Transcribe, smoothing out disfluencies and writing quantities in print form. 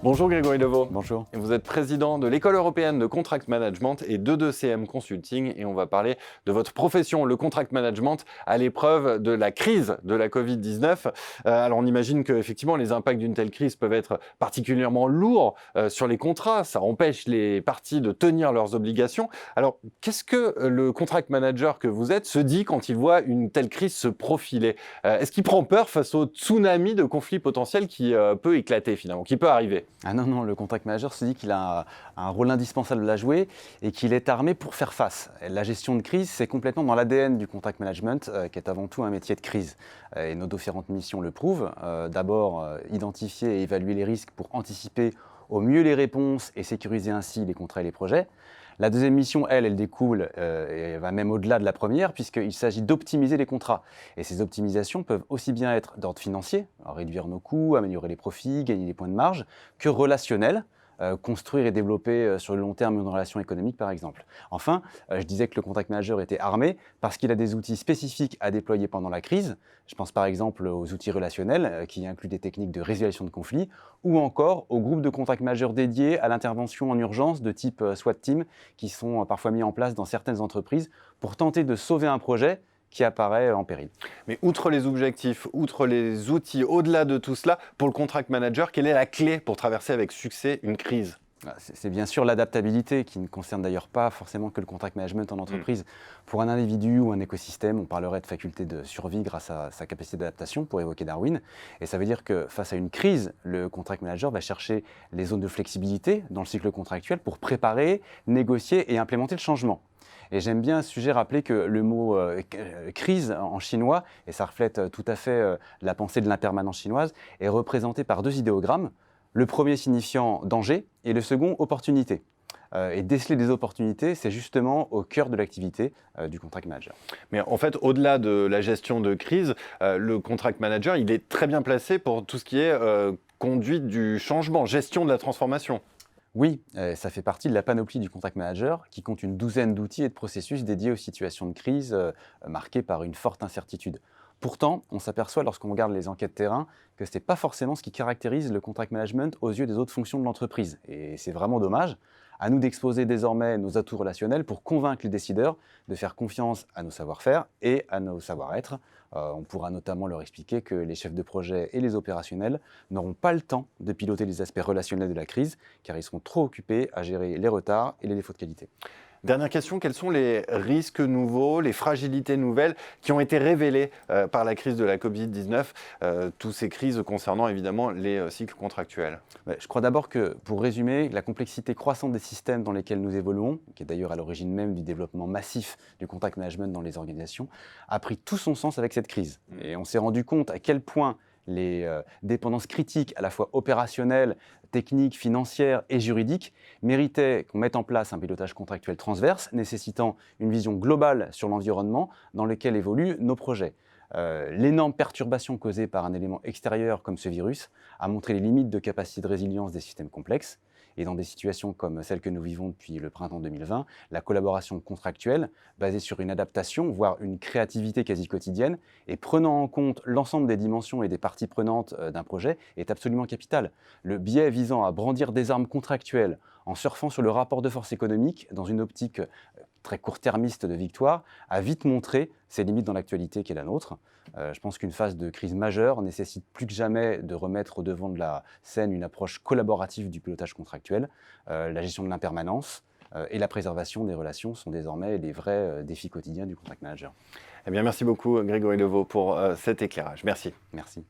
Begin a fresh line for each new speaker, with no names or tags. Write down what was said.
Bonjour Grégory Levaux.
Bonjour.
Vous êtes président de l'École européenne de Contract Management et de2CM Consulting et on va parler de votre profession, le Contract Management, à l'épreuve de la crise de la Covid-19. Alors on imagine qu'effectivement les impacts d'une telle crise peuvent être particulièrement lourds sur les contrats, ça empêche les parties de tenir leurs obligations. Alors qu'est-ce que le Contract Manager que vous êtes se dit quand il voit une telle crise se profiler? Est-ce qu'il prend peur face au tsunami de conflits potentiels qui peut éclater finalement, qui peut arriver?
Ah non, le contract manager se dit qu'il a un rôle indispensable à jouer et qu'il est armé pour faire face. La gestion de crise, c'est complètement dans l'ADN du contract management, qui est avant tout un métier de crise. Et nos différentes missions le prouvent. D'abord, identifier et évaluer les risques pour anticiper au mieux les réponses et sécuriser ainsi les contrats et les projets. La deuxième mission, elle découle et va même au-delà de la première, puisqu'il s'agit d'optimiser les contrats. Et ces optimisations peuvent aussi bien être d'ordre financier, réduire nos coûts, améliorer les profits, gagner des points de marge, que relationnel, construire et développer sur le long terme une relation économique par exemple. Enfin, je disais que le contract manager était armé parce qu'il a des outils spécifiques à déployer pendant la crise. Je pense par exemple aux outils relationnels qui incluent des techniques de résolution de conflits ou encore aux groupes de contract manager dédiés à l'intervention en urgence de type SWAT team qui sont parfois mis en place dans certaines entreprises pour tenter de sauver un projet qui apparaît en péril.
Mais outre les objectifs, outre les outils, au-delà de tout cela, pour le contract manager, quelle est la clé pour traverser avec succès une crise?
C'est bien sûr l'adaptabilité qui ne concerne d'ailleurs pas forcément que le contract management en entreprise. Pour un individu ou un écosystème, on parlerait de faculté de survie grâce à sa capacité d'adaptation, pour évoquer Darwin. Et ça veut dire que face à une crise, le contract manager va chercher les zones de flexibilité dans le cycle contractuel pour préparer, négocier et implémenter le changement. Et j'aime bien à ce sujet rappeler que le mot crise en chinois, et ça reflète tout à fait la pensée de l'impermanence chinoise, est représenté par deux idéogrammes, le premier signifiant danger et le second opportunité. Et déceler des opportunités, c'est justement au cœur de l'activité du contract manager.
Mais en fait, au-delà de la gestion de crise, le contract manager, il est très bien placé pour tout ce qui est conduite du changement, gestion de la transformation.
Oui, ça fait partie de la panoplie du contract manager qui compte une douzaine d'outils et de processus dédiés aux situations de crise marquées par une forte incertitude. Pourtant, on s'aperçoit lorsqu'on regarde les enquêtes terrain que ce n'est pas forcément ce qui caractérise le contract management aux yeux des autres fonctions de l'entreprise. Et c'est vraiment dommage. À nous d'exposer désormais nos atouts relationnels pour convaincre les décideurs de faire confiance à nos savoir-faire et à nos savoir-être. On pourra notamment leur expliquer que les chefs de projet et les opérationnels n'auront pas le temps de piloter les aspects relationnels de la crise car ils seront trop occupés à gérer les retards et les défauts de qualité.
Dernière question, quels sont les risques nouveaux, les fragilités nouvelles qui ont été révélées par la crise de la Covid-19, toutes ces crises concernant évidemment les cycles contractuels?
Je crois d'abord que, pour résumer, la complexité croissante des systèmes dans lesquels nous évoluons, qui est d'ailleurs à l'origine même du développement massif du contract management dans les organisations, a pris tout son sens avec cette crise. Et on s'est rendu compte à quel point les dépendances critiques, à la fois opérationnelles, techniques, financières et juridiques, méritaient qu'on mette en place un pilotage contractuel transverse, nécessitant une vision globale sur l'environnement dans lequel évoluent nos projets. L'énorme perturbation causée par un élément extérieur comme ce virus a montré les limites de capacité de résilience des systèmes complexes. Et dans des situations comme celle que nous vivons depuis le printemps 2020, la collaboration contractuelle, basée sur une adaptation, voire une créativité quasi quotidienne, et prenant en compte l'ensemble des dimensions et des parties prenantes d'un projet, est absolument capitale. Le biais visant à brandir des armes contractuelles en surfant sur le rapport de force économique dans une optique très court-termiste de victoire, a vite montré ses limites dans l'actualité qui est la nôtre. Je pense qu'une phase de crise majeure nécessite plus que jamais de remettre au devant de la scène une approche collaborative du pilotage contractuel. La gestion de l'impermanence et la préservation des relations sont désormais les vrais défis quotidiens du contract manager.
Eh bien, merci beaucoup Grégory Levaux pour cet éclairage. Merci.
Merci.